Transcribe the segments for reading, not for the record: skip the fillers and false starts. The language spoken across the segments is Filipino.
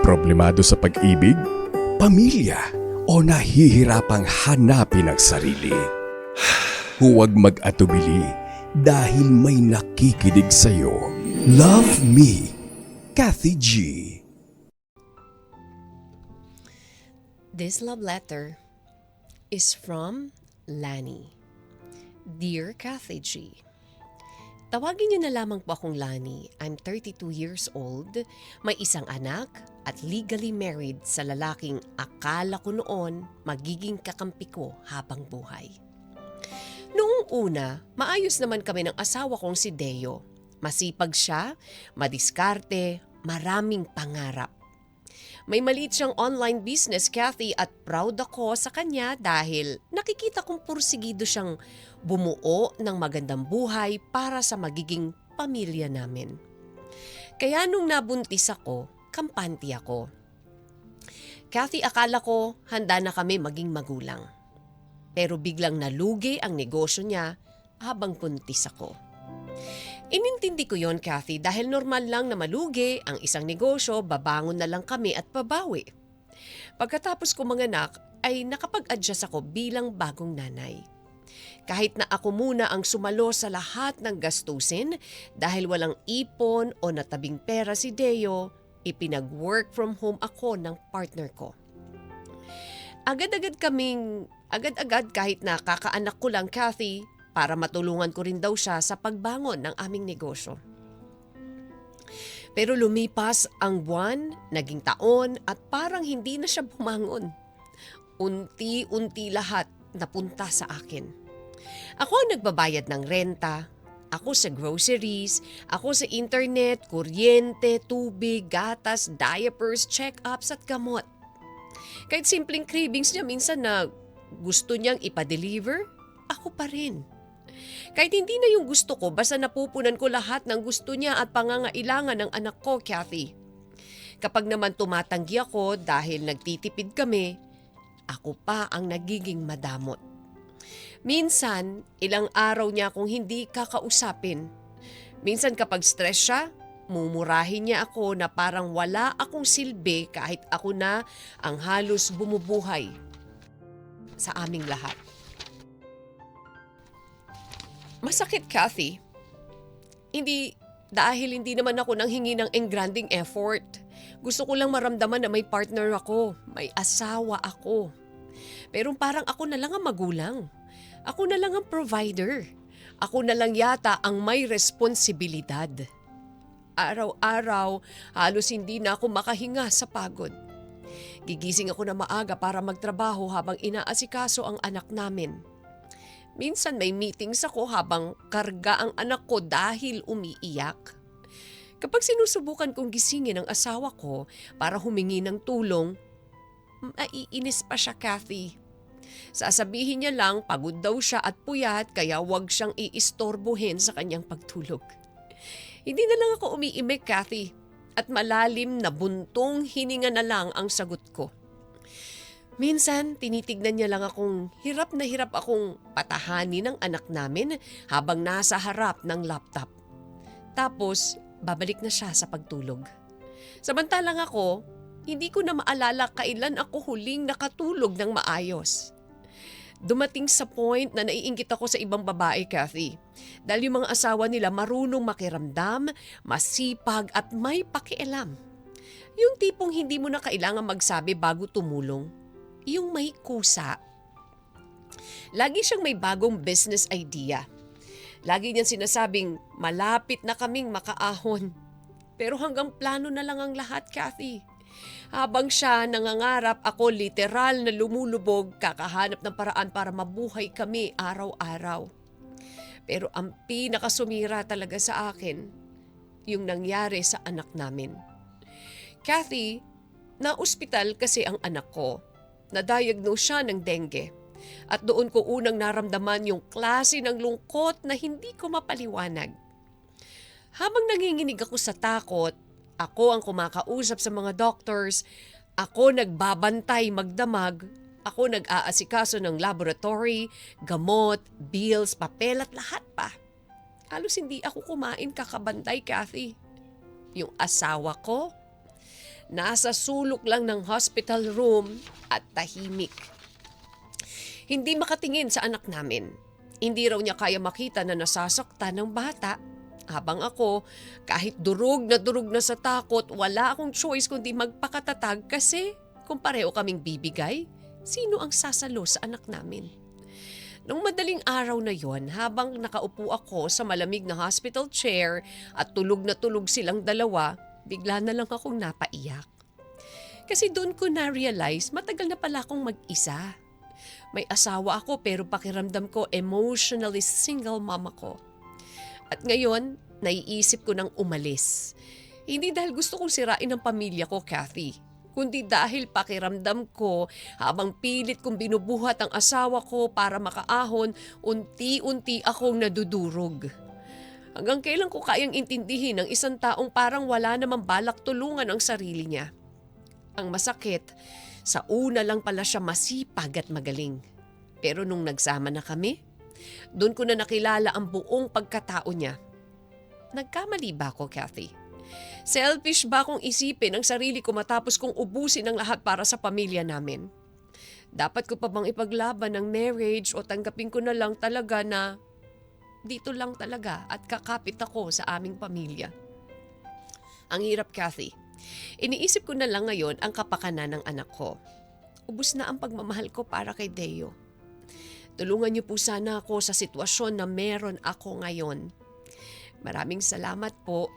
Problemado sa pag-ibig, pamilya, o nahihirapang hanapin ang sarili? Huwag mag-atubili dahil may nakikinig sa'yo. Love Me, Kathy G. This love letter is from Lani. Dear Kathy G, tawagin niyo na lamang po akong Lani. I'm 32 years old, may isang anak at legally married sa lalaking akala ko noon magiging kakampi ko habang buhay. Noong una, maayos naman kami ng asawa kong si Deo. Masipag siya, madiskarte, maraming pangarap. May maliit siyang online business, Kathy, at proud ako sa kanya dahil nakikita kong pursigido siyang bumuo ng magandang buhay para sa magiging pamilya namin. Kaya nung nabuntis ako, kampante ako. Kathy, akala ko handa na kami maging magulang. Pero biglang nalugi ang negosyo niya habang buntis ako. Inintindi ko yon, Kathy, dahil normal lang na malugi ang isang negosyo, babangon na lang kami at babawi. Pagkatapos ko manganak ay nakapag-adjust ako bilang bagong nanay. Kahit na ako muna ang sumalo sa lahat ng gastusin dahil walang ipon o natabing pera si Deo, ipinag-work from home ako ng partner ko. Agad-agad kahit na kakaanak ko lang, Kathy, para matulungan ko rin daw siya sa pagbangon ng aming negosyo. Pero lumipas ang buwan, naging taon at parang hindi na siya bumangon. Unti-unti lahat napunta sa akin. Ako ang nagbabayad ng renta, ako sa groceries, ako sa internet, kuryente, tubig, gatas, diapers, check-ups at gamot. Kahit simpleng cravings niya minsan na gusto niyang ipa-deliver, ako pa rin. Kahit hindi na yung gusto ko, basta napupunan ko lahat ng gusto niya at pangangailangan ng anak ko, Kathy. Kapag naman tumatanggi ako dahil nagtitipid kami, ako pa ang nagiging madamot. Minsan, ilang araw niya akong hindi kakausapin. Minsan kapag stress siya, mumurahin niya ako na parang wala akong silbi kahit ako na ang halos bumubuhay sa aming lahat. Masakit, Kathy. Dahil hindi naman ako nanghingi ng engranding effort. Gusto ko lang maramdaman na may partner ako, may asawa ako. Pero parang ako na lang ang magulang. Ako na lang ang provider. Ako na lang yata ang may responsibilidad. Araw-araw, halos hindi na ako makahinga sa pagod. Gigising ako na maaga para magtrabaho habang inaasikaso ang anak namin. Minsan may meetings ako habang karga ang anak ko dahil umiiyak. Kapag sinusubukan kong gisingin ang asawa ko para humingi ng tulong, maiinis pa siya, Kathy. Sasabihin niya lang pagod daw siya at puyat kaya wag siyang iistorbohin sa kanyang pagtulog. Hindi na lang ako umiimik, Kathy, at malalim na buntong hininga na lang ang sagot ko. Minsan, tinitignan niya lang akong hirap na hirap akong patahanin ng anak namin habang nasa harap ng laptop. Tapos, babalik na siya sa pagtulog. Samantalang ako, hindi ko na maalala kailan ako huling nakatulog ng maayos. Dumating sa point na naiinggit ako sa ibang babae, Kathy. Dahil yung mga asawa nila marunong makiramdam, masipag at may pakialam. Yung tipong hindi mo na kailangan magsabi bago tumulong. Yung may kusa. Lagi siyang may bagong business idea. Lagi niyang sinasabing malapit na kaming makaahon. Pero hanggang plano na lang ang lahat, Kathy. Habang siya nangangarap, ako literal na lumulubog, kakahanap ng paraan para mabuhay kami araw-araw. Pero ang pinakasumira talaga sa akin, yung nangyari sa anak namin. Kathy, na-ospital kasi ang anak ko. Na-diagnose siya ng dengue. At doon ko unang naramdaman yung klase ng lungkot na hindi ko mapaliwanag. Habang nanginginig ako sa takot, ako ang kumakausap sa mga doctors, ako nagbabantay magdamag, ako nag-aasikaso ng laboratory, gamot, bills, papel at lahat pa. Halos hindi ako kumain kakabantay, Kathy. Yung asawa ko, Nasa sulok lang ng hospital room at tahimik. Hindi makatingin sa anak namin. Hindi raw niya kaya makita na nasasaktan ng bata. Habang ako, kahit durog na sa takot, wala akong choice kundi magpakatatag kasi kung pareho kaming bibigay, sino ang sasalo sa anak namin? Nung madaling araw na yon, habang nakaupo ako sa malamig na hospital chair at tulog na tulog silang dalawa, bigla na lang akong napaiyak. Kasi doon ko na-realize matagal na pala akong mag-isa. May asawa ako pero pakiramdam ko emotionally single mom ako. At ngayon, naiisip ko nang umalis. Hindi dahil gusto kong sirain ang pamilya ko, Kathy, kundi dahil pakiramdam ko habang pilit kong binubuhat ang asawa ko para makaahon, unti-unti akong nadudurog. Hanggang kailan ko kayang intindihin ng isang taong parang wala namang balak tulungan ang sarili niya? Ang masakit, sa una lang pala siya masipag at magaling. Pero nung nagsama na kami, doon ko na nakilala ang buong pagkatao niya. Nagkamali ba ako, Kathy? Selfish ba akong isipin ang sarili ko matapos kong ubusin ang lahat para sa pamilya namin? Dapat ko pa bang ipaglaban ang marriage o tanggapin ko na lang talaga na dito lang talaga at kakapit ako sa aming pamilya? Ang hirap, Kathy. Iniisip ko na lang ngayon ang kapakanan ng anak ko. Ubus na ang pagmamahal ko para kay Deo. Tulungan niyo po sana ako sa sitwasyon na meron ako ngayon. Maraming salamat po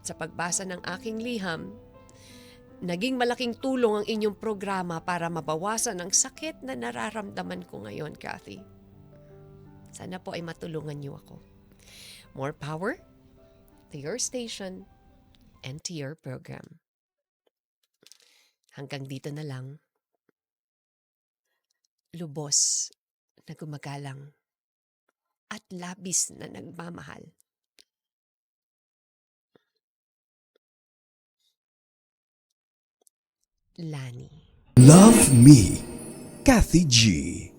sa pagbasa ng aking liham. Naging malaking tulong ang inyong programa para mabawasan ang sakit na nararamdaman ko ngayon, Kathy. Sana po ay matulungan niyo ako. More power to your station and to your program. Hanggang dito na lang. Lubos na gumagalang at labis na nagmamahal. Lani. Love Me, Kathy G.